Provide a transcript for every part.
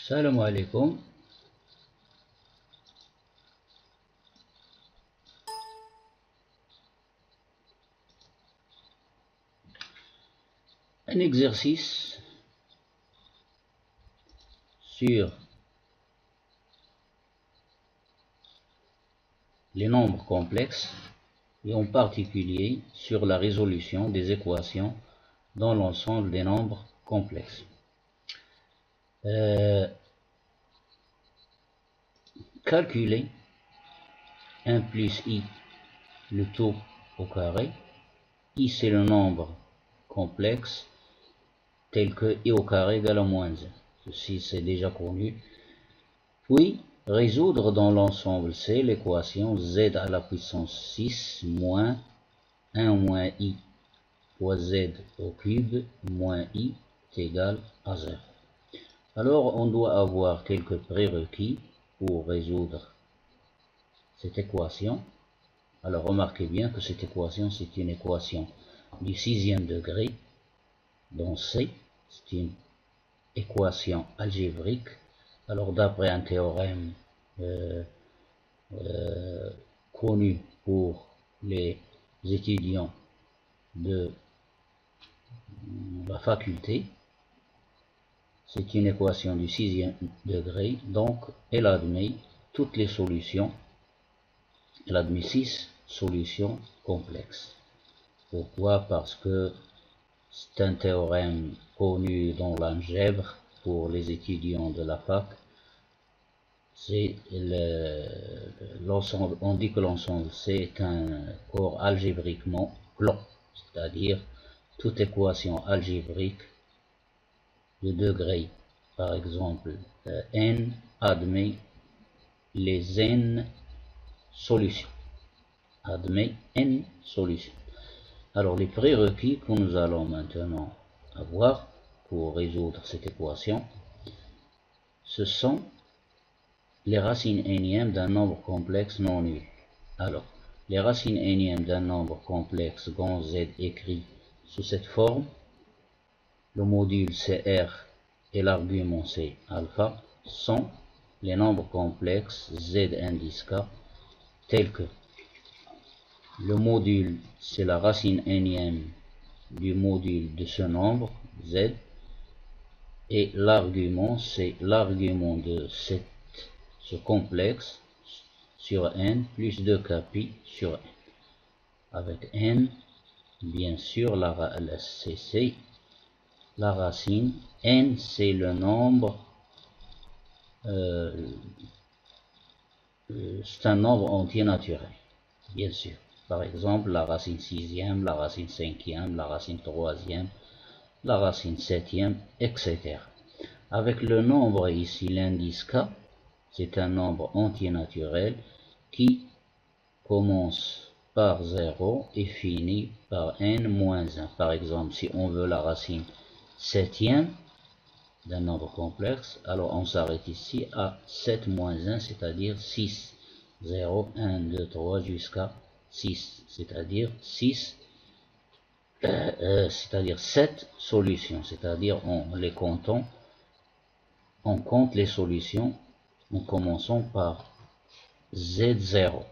Salam alaikum. Un exercice sur les nombres complexes et en particulier sur la résolution des équations dans l'ensemble des nombres complexes. Calculer 1 plus i, le tout au carré. I, c'est le nombre complexe tel que i au carré égale à moins 1. Ceci, c'est déjà connu. Puis, résoudre dans l'ensemble, c'est l'équation z à la puissance 6 moins 1 moins i fois z au cube moins i est égal à 0. Alors, on doit avoir quelques prérequis pour résoudre cette équation. Alors, remarquez bien que cette équation, c'est une équation du 6e degré. Donc, c'est une équation algébrique. Alors, d'après un théorème connu pour les étudiants de la faculté, c'est une équation du 6e degré, donc elle admet toutes les solutions, elle admet 6 solutions complexes. Pourquoi? Parce que c'est un théorème connu dans l'algèbre pour les étudiants de la fac. C'est l'ensemble, on dit que l'ensemble c'est un corps algébriquement clos, c'est-à-dire toute équation algébrique de degré, par exemple n, admet les n solutions. Admet n solutions. Alors les prérequis que nous allons maintenant avoir pour résoudre cette équation, ce sont les racines énièmes d'un nombre complexe non nul. Alors, les racines énièmes d'un nombre complexe grand Z écrit sous cette forme, le module CR et l'argument C alpha, sont les nombres complexes Z indice K, tels que le module, c'est la racine énième du module de ce nombre Z, et l'argument, c'est l'argument de ce complexe sur n plus 2k pi sur n. Avec n, bien sûr, c'est la racine. N, c'est le nombre, c'est un nombre entier naturel, bien sûr. Par exemple, la racine 6e, la racine 5e, la racine 3e, la racine 7e, etc. Avec le nombre ici, l'indice k, c'est un nombre entier naturel qui commence par 0 et finit par n moins 1. Par exemple, si on veut la racine 7e d'un nombre complexe, alors on s'arrête ici à 7 moins 1, c'est-à-dire 6. 0, 1, 2, 3 jusqu'à 6, c'est-à-dire 6, c'est-à-dire 7 solutions, c'est-à-dire en les comptant, on compte les solutions en commençant par Z0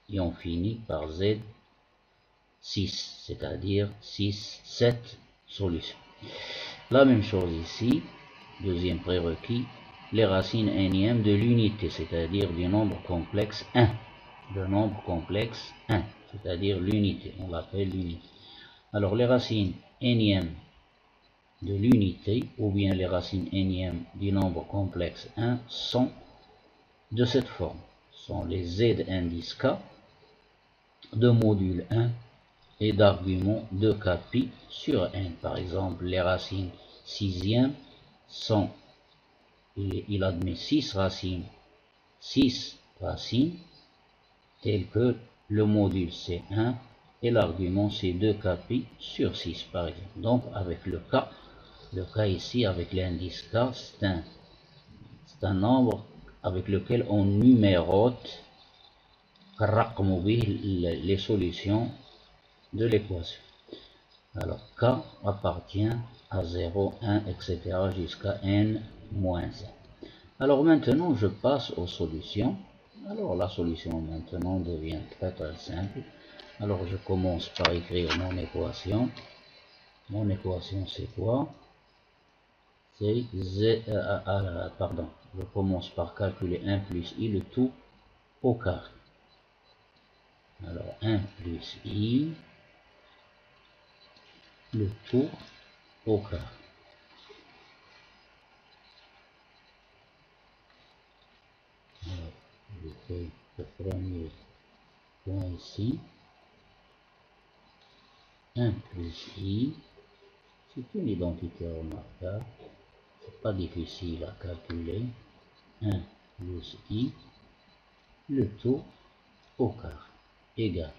et on finit par Z6, c'est-à-dire 6, 7 solutions. La même chose ici, deuxième prérequis, les racines énièmes de l'unité, c'est-à-dire du nombre complexe 1. Le nombre complexe 1, c'est-à-dire l'unité, on l'appelle l'unité. Alors les racines énièmes de l'unité, ou bien les racines énièmes du nombre complexe 1, sont de cette forme. Sont les Z indice K de module 1 et d'argument 2k pi sur n. Par exemple, les racines 6e sont, il admet 6 racines telles que le module c'est 1 et l'argument c'est 2k pi sur 6 par exemple. Donc avec le k ici avec l'indice k, c'est un nombre avec lequel on numérote les solutions de l'équation. Alors k appartient à 0, 1, etc. jusqu'à n moins 1. Alors maintenant, je passe aux solutions. Alors la solution maintenant devient très simple. Alors je commence par écrire mon équation. Mon équation c'est quoi? C'est pardon, je commence par calculer 1 plus i le tout au carré. Alors 1 plus i le tout au carré. Alors, je fais le premier point ici. 1 plus i, c'est une identité remarquable, c'est pas difficile à calculer. 1 plus i, le tout au carré, égal.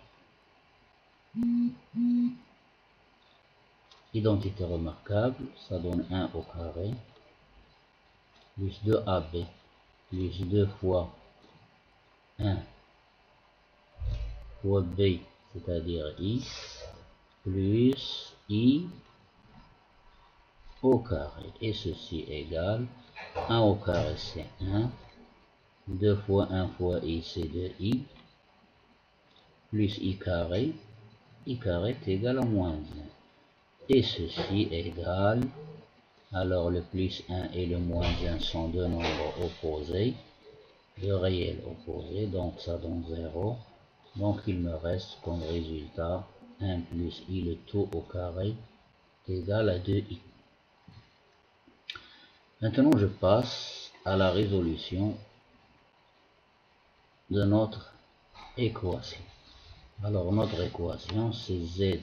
Identité remarquable, ça donne 1 au carré, plus 2ab, plus 2 fois 1 fois b, c'est-à-dire i, plus i au carré. Et ceci égale 1 au carré, c'est 1. 2 fois 1 fois i, c'est 2i, plus i carré est égal à moins 1. Et ceci égale, alors le plus 1 et le moins 1 sont deux nombres opposés, de réels opposés, donc ça donne 0. Donc il me reste comme résultat 1 plus i le tout au carré est égal à 2i. Maintenant je passe à la résolution de notre équation. Alors notre équation c'est z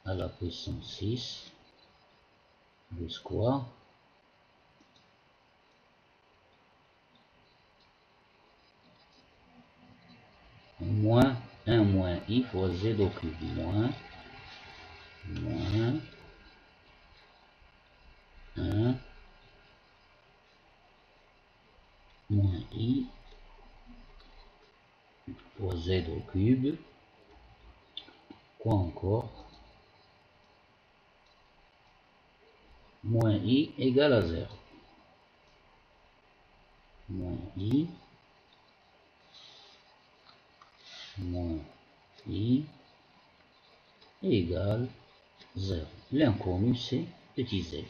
à la puissance 6 plus quoi? Moins 1 moins i fois z au cube. Moins 1 moins i fois z au cube. Quoi encore? Moins i égale à 0. Moins i égale 0. L'inconnu c'est petit z.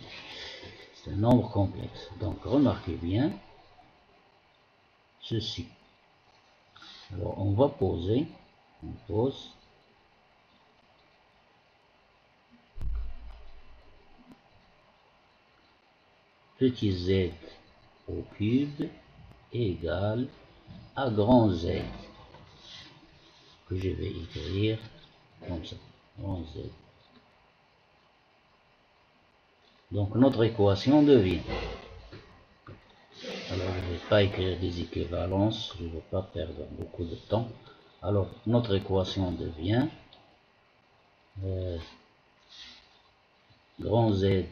C'est un nombre complexe. Donc remarquez bien ceci. Alors on va poser, on pose petit z au cube égale à grand Z, que je vais écrire comme ça, grand Z. Donc notre équation devient, alors je ne vais pas écrire des équivalences, je ne veux pas perdre beaucoup de temps. Alors notre équation devient grand Z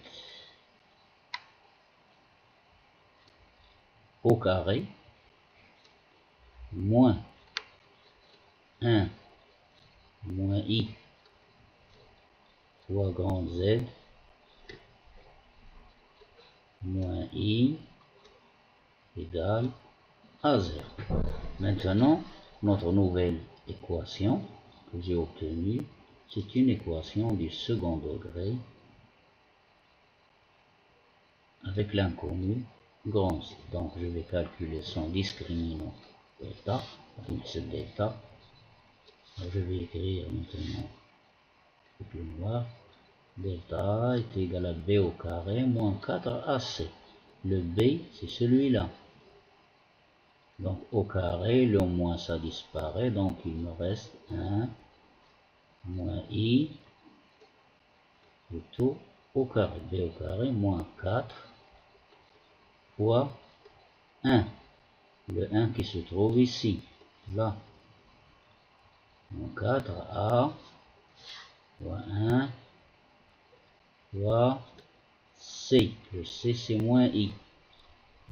au carré moins 1 moins i fois grand Z moins i égale à 0. Maintenant, notre nouvelle équation que j'ai obtenue, c'est une équation du second degré avec l'inconnu grand Z. Donc je vais calculer son discriminant delta, c'est delta. Alors, je vais écrire maintenant avec le noir. Delta est égal à b au carré moins 4ac. Le b, c'est celui-là. Donc au carré, le moins ça disparaît, donc il me reste 1 moins i le tout au carré. B au carré moins 4 fois 1. Le 1 qui se trouve ici, là. Moins 4a fois 1 fois c. Le c c'est moins i.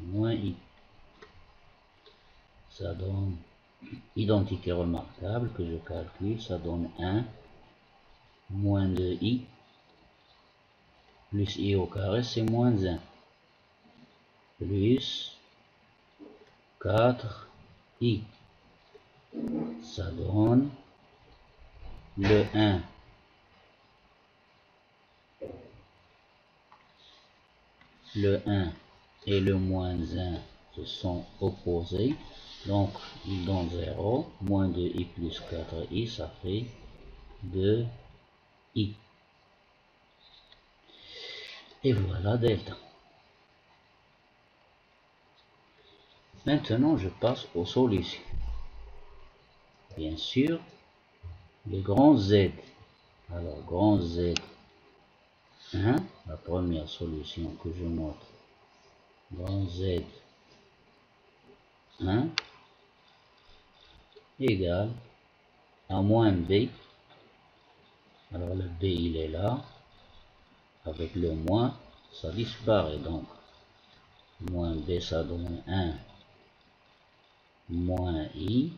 Moins i. Ça donne identité remarquable que je calcule, ça donne 1 moins 2i plus i au carré c'est moins 1 plus 4i. Ça donne le 1. Le 1 et le moins 1 se sont opposés, donc ils donnent 0. Moins 2i plus 4i, ça fait 2i. Et voilà delta. Maintenant, je passe aux solutions. Bien sûr, le grand Z. Alors, grand Z, 1, la première solution que je montre. Grand Z, 1, égale à moins B. Alors, le B, il est là. Avec le moins, ça disparaît donc. Moins B, ça donne 1 moins I,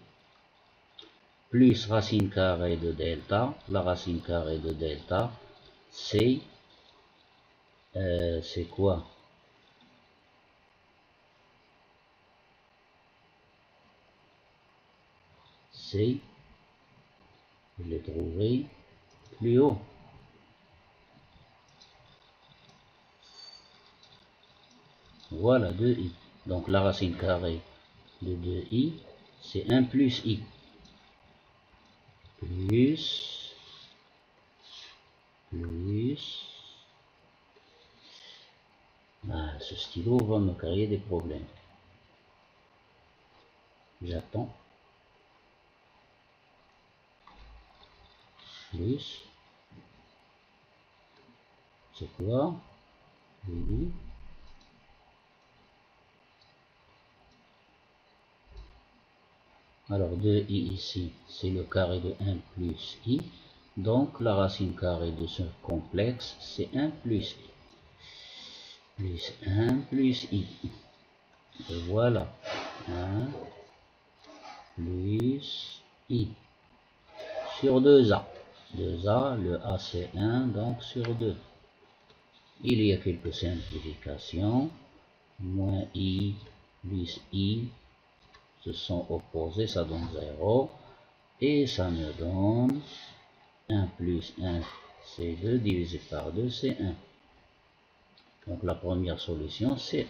plus racine carrée de delta. La racine carrée de delta, c'est quoi? C'est, je l'ai trouvé plus haut. Voilà 2i. Donc la racine carrée de 2i, c'est 1 plus i. Plus. Ah, ce stylo va me créer des problèmes. J'attends. Plus. C'est quoi? Oui. Alors 2i ici, c'est le carré de 1 plus i. Donc la racine carrée de ce complexe, c'est 1 plus i. Plus 1 plus i. Et voilà. 1 plus i. Sur 2a. 2a, le a c'est 1, donc sur 2. Il y a quelques simplifications. Moins i plus i se sont opposés, ça donne 0. Et ça me donne 1 plus 1, c'est 2, divisé par 2, c'est 1. Donc la première solution, c'est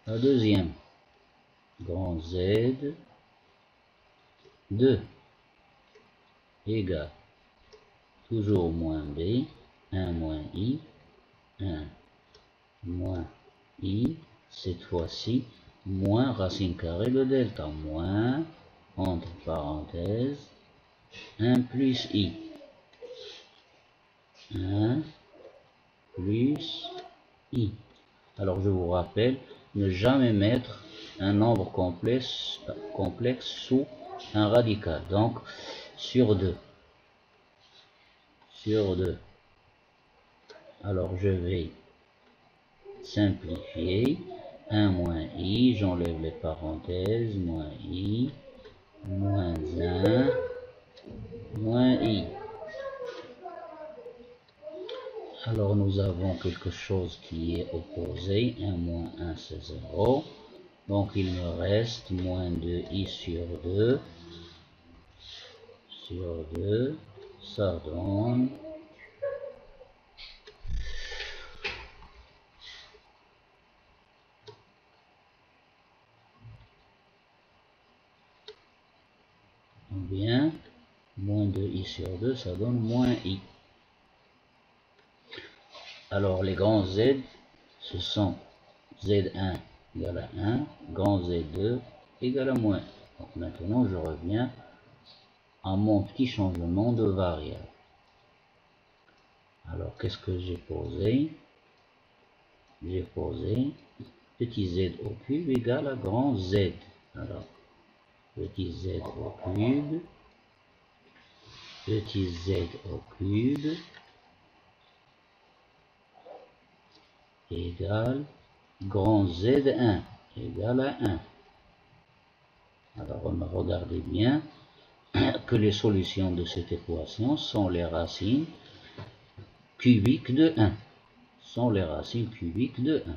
1. La deuxième, grand Z, 2, égale, toujours moins B, 1 moins I, 1 moins I, cette fois-ci, moins racine carrée de delta, moins, entre parenthèses, 1 plus I. 1 plus I. Alors je vous rappelle, ne jamais mettre un nombre complexe sous un radical. Donc sur 2. Sur 2. Alors je vais simplifier. 1 moins I, j'enlève les parenthèses, moins I, moins 1, moins I. Alors nous avons quelque chose qui est opposé, 1 moins 1 c'est 0. Donc il me reste moins 2i sur 2. Sur 2, ça donne combien? Moins 2i sur 2, ça donne moins i. Alors les grands Z, ce sont Z1 égale à 1, grand Z2 égale à moins 1. Donc maintenant je reviens à mon petit changement de variable. Alors qu'est-ce que j'ai posé? J'ai posé petit z au cube égale à grand Z. Alors petit z au cube, petit z au cube égale grand Z1 égale à 1. Alors regardez bien que les solutions de cette équation sont les racines cubiques de 1. Sont les racines cubiques de 1.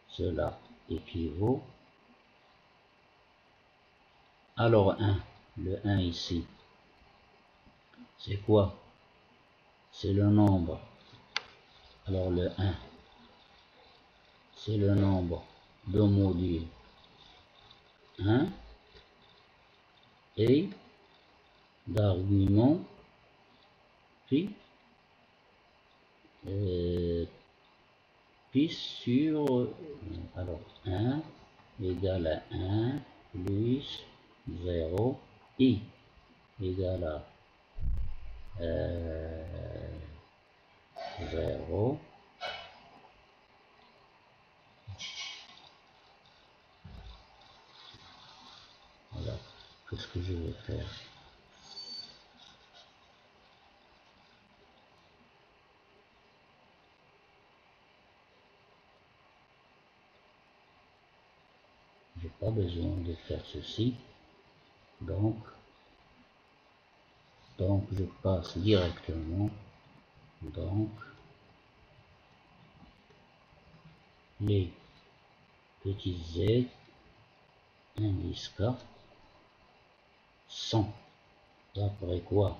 Cela équivaut Alors 1, le 1 ici, c'est quoi? C'est le nombre. Alors le 1, c'est le nombre de modules 1 et d'arguments pi, pi sur, alors 1 égale à 1 plus 0 i égale à 0. Voilà, qu'est-ce que je vais faire? J'ai pas besoin de faire ceci, donc je passe directement, donc les petits z indice K sont d'après quoi?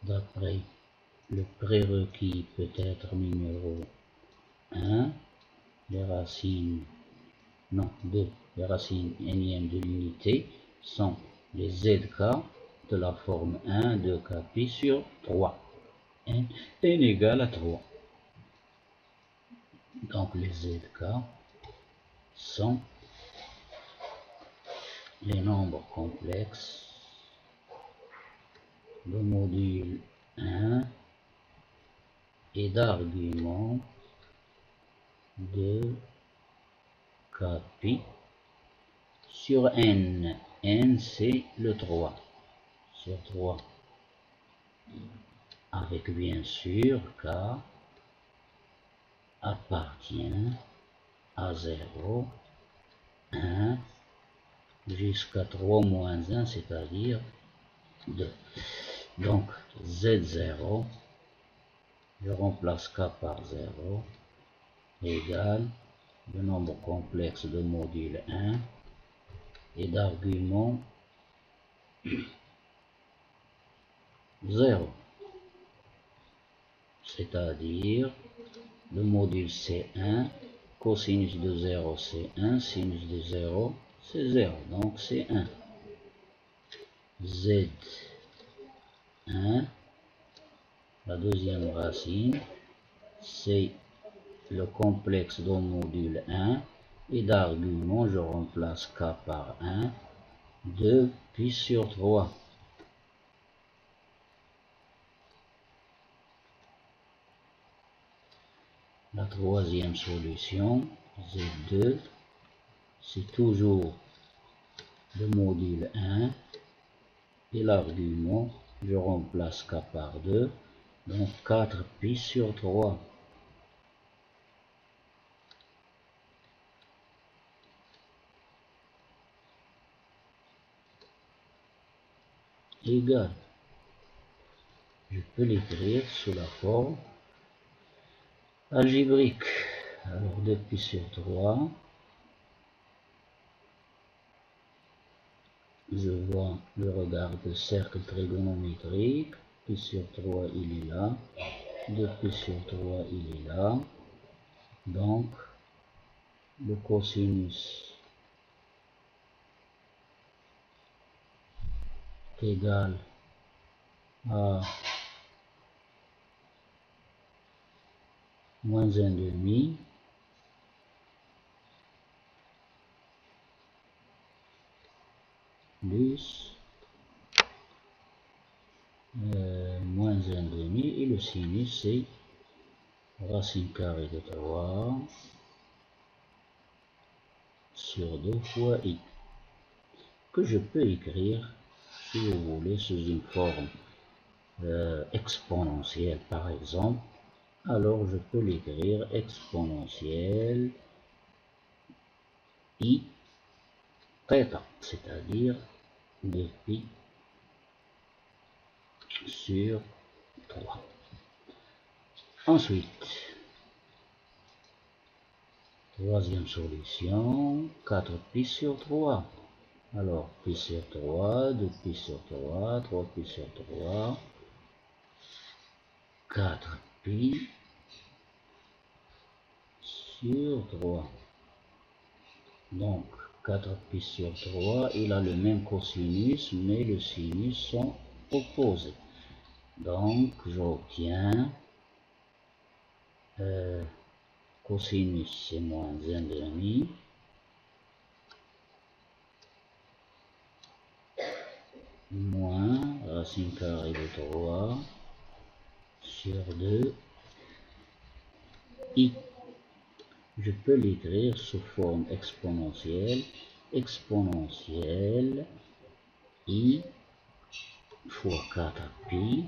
D'après le prérequis peut être numéro 1, les racines, non 2, les racines énième de l'unité sont les zk de la forme 1 de kpi sur 3. N égale à 3. Donc les zk sont les nombres complexes de module 1 et d'arguments de kpi sur n. N c'est le 3 sur 3 avec bien sûr k appartient à 0, 1 jusqu'à 3 moins 1, c'est-à-dire 2. Donc Z0, je remplace K par 0, égale le nombre complexe de module 1 et d'argument 0, c'est-à-dire le module C1, cosinus de 0 c'est 1, sinus de 0 c'est 0, donc c'est 1. Z1, la deuxième racine, c'est le complexe de module 1 et d'argument, je remplace K par 1, 2 pi sur 3. La troisième solution, Z2, c'est toujours le module 1 et l'argument, je remplace K par 2, donc 4 pi sur 3. Égal. Je peux l'écrire sous la forme algébrique. Alors 2 pi sur 3. Je vois le regard de cercle trigonométrique. Pi sur 3 il est là. 2 pi sur 3 il est là. Donc le cosinus est égal à moins 1,5 plus moins 1,5 et le sinus c'est racine carrée de 3 sur 2 fois i, que je peux écrire si vous voulez sous une forme exponentielle par exemple. Alors je peux l'écrire exponentielle i θ, c'est-à-dire 2π sur 3. Ensuite, troisième solution, 4π sur 3. Alors, pi sur 3, 2 pi sur 3, 3 pi sur 3, 4 pi sur 3. Donc, 4 pi sur 3, il a le même cosinus, mais les sinus sont opposés. Donc, j'obtiens cosinus, c'est moins 1,5, moins racine carrée de 3 sur 2 i. Je peux l'écrire sous forme exponentielle, exponentielle i fois 4 pi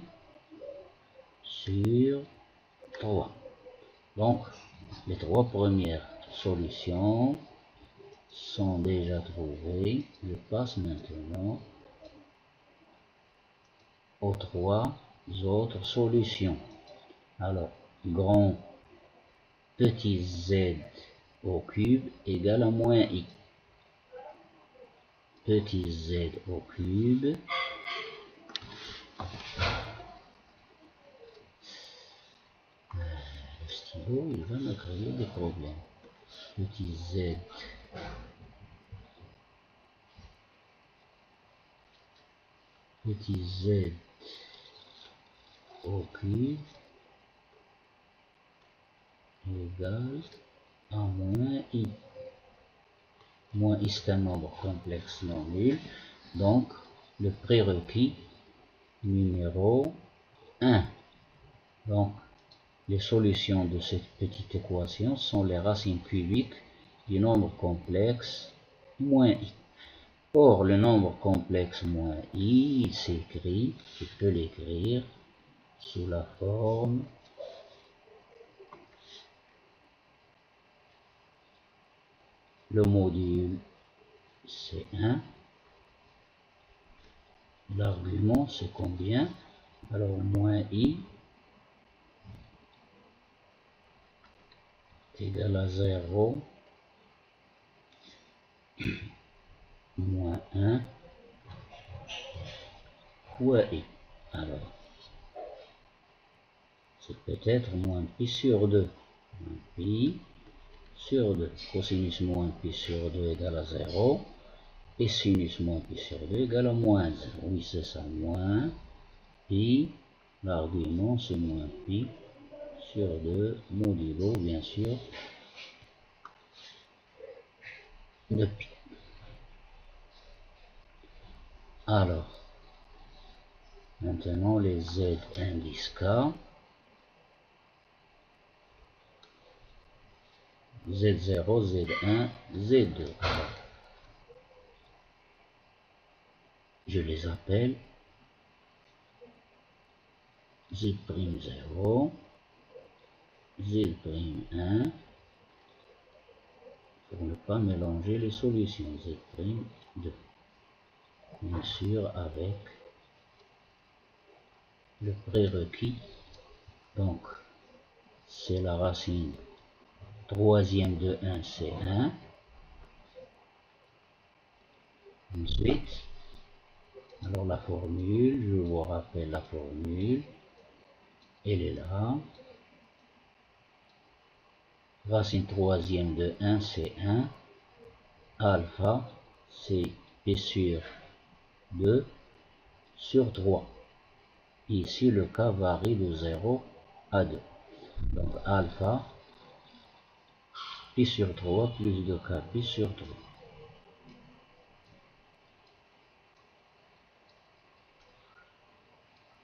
sur 3. Donc, les trois premières solutions sont déjà trouvées. Je passe maintenant aux trois autres solutions. Alors, grand petit z au cube égale à moins i. Petit z au cube le stylo, il va me créer des problèmes. Petit z petit z au cube égale à moins i. Moins i, c'est un nombre complexe non nul. Donc, le prérequis numéro 1. Donc, les solutions de cette petite équation sont les racines cubiques du nombre complexe moins i. Or, le nombre complexe moins i, il s'écrit, je peux l'écrire sous la forme le module c'est 1. L'argument c'est combien? Alors, moins i est égal à 0 moins 1 fois i. Alors, c'est peut-être moins pi sur 2. Moins pi sur 2. Cosinus moins pi sur 2 égale à 0. Et sinus moins pi sur 2 égale à moins 0. Oui, c'est ça, moins pi. L'argument, c'est moins pi sur 2 modulo, bien sûr, de pi. Alors, maintenant les z indices k. Z0, Z1, Z2. Alors, je les appelle Z'0, Z'1, pour ne pas mélanger les solutions. Z'2, bien sûr, avec le prérequis. Donc, c'est la racine troisième de 1, c'est 1. Ensuite, alors la formule, je vous rappelle la formule, elle est là. Racine troisième de 1, c'est 1. Alpha, c'est P sur 2 sur 3. Ici, le k varie de 0 à 2. Donc, alpha, pi sur 3 plus 2k pi sur 3.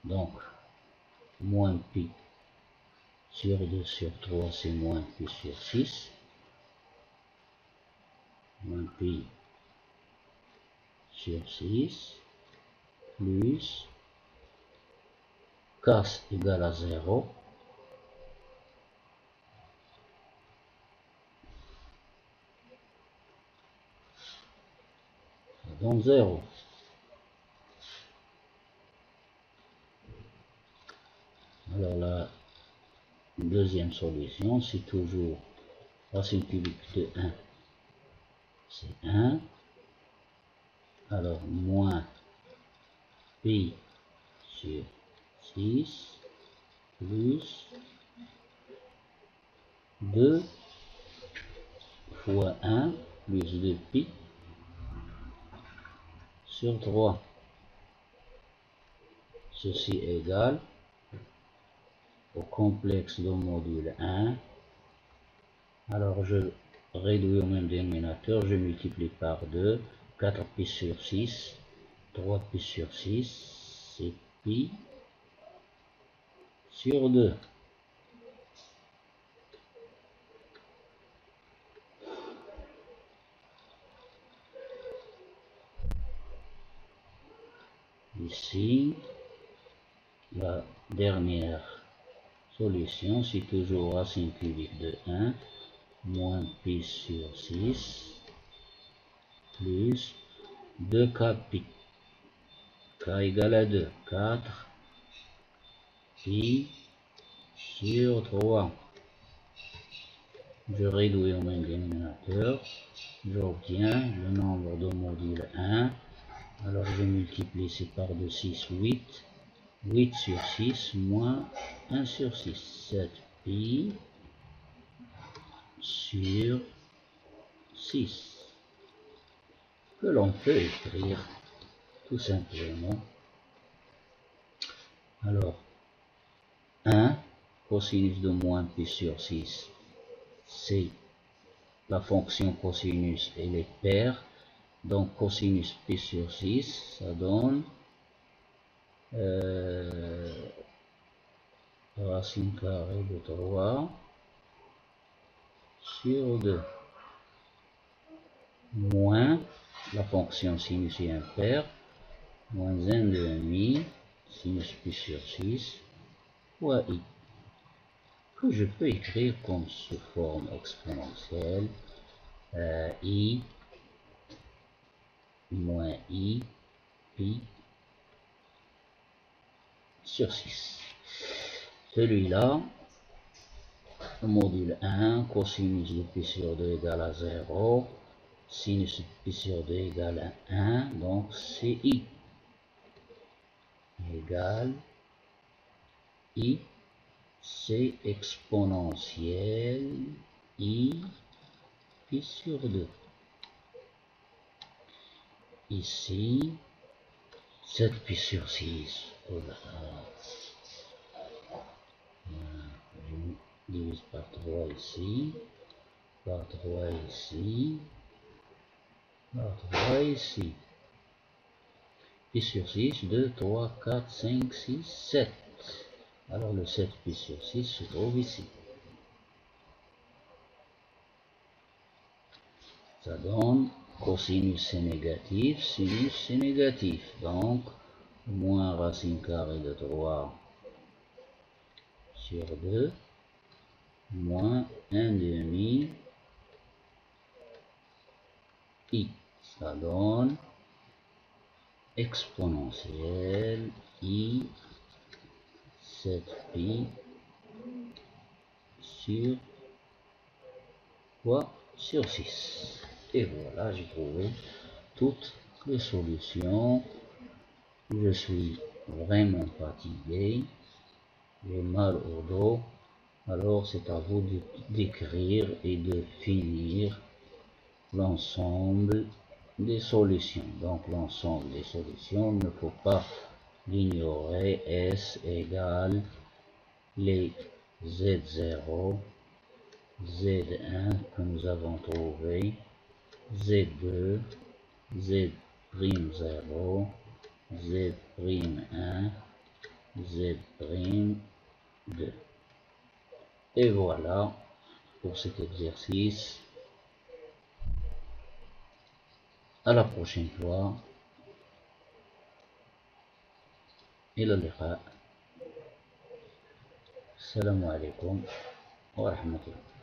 Donc, moins pi sur 2 sur 3, c'est moins pi sur 6. Moins pi sur 6 plus k égale à 0. Donc 0. Alors la deuxième solution, c'est toujours racine cubique de 1, c'est 1. Alors, moins pi sur 6 plus 2 fois 1 plus 2 pi sur 3. Ceci égale au complexe de module 1. Alors je réduis au même dénominateur, je multiplie par 2, 4 pi sur 6, 3 pi sur 6, c'est pi sur 2. Ici, la dernière solution, c'est toujours racine cubique de 1, moins pi sur 6, plus 2k pi. K égale à 2, 4 pi sur 3. Je réduis au même dénominateur, j'obtiens le nombre de modules 1. Alors je multiplie ici par 2, 6, 8. 8 sur 6 moins 1 sur 6, 7 pi sur 6. Que l'on peut écrire tout simplement. Alors 1 cosinus de moins pi sur 6, c'est la fonction cosinus et les paires. Donc cosinus pi sur 6, ça donne racine carrée de 3 sur 2, moins la fonction sinus et impair, moins 1 demi, sinus pi sur 6, fois i, que je peux écrire comme sous forme exponentielle, i moins i pi sur 6. Celui-là, le module 1, cosinus de pi sur 2 égale à 0, sinus de pi sur 2 égale à 1, donc c'est i égale i, c'est exponentielle i pi sur 2. Ici, 7 pi sur 6. Oh là là. Je divise par 3 ici, par 3 ici, par 3 ici. Pi sur 6, 2, 3, 4, 5, 6, 7. Alors le 7 pi sur 6 se trouve ici. Ça donne cosinus c'est négatif, sinus c'est négatif. Donc, moins racine carrée de 3 sur 2, moins 1 demi i. Ça donne exponentielle i 7 pi sur quoi sur 6. Et voilà, j'ai trouvé toutes les solutions. Je suis vraiment fatigué, j'ai mal au dos. Alors c'est à vous d'écrire et de finir l'ensemble des solutions. Donc l'ensemble des solutions, il ne faut pas l'ignorer. S égale les Z0, Z1 que nous avons trouvé, Z2, Z'0, Z'1, Z'2. Et voilà pour cet exercice. À la prochaine fois. إلى اللقاء. السلام عليكم ورحمة الله.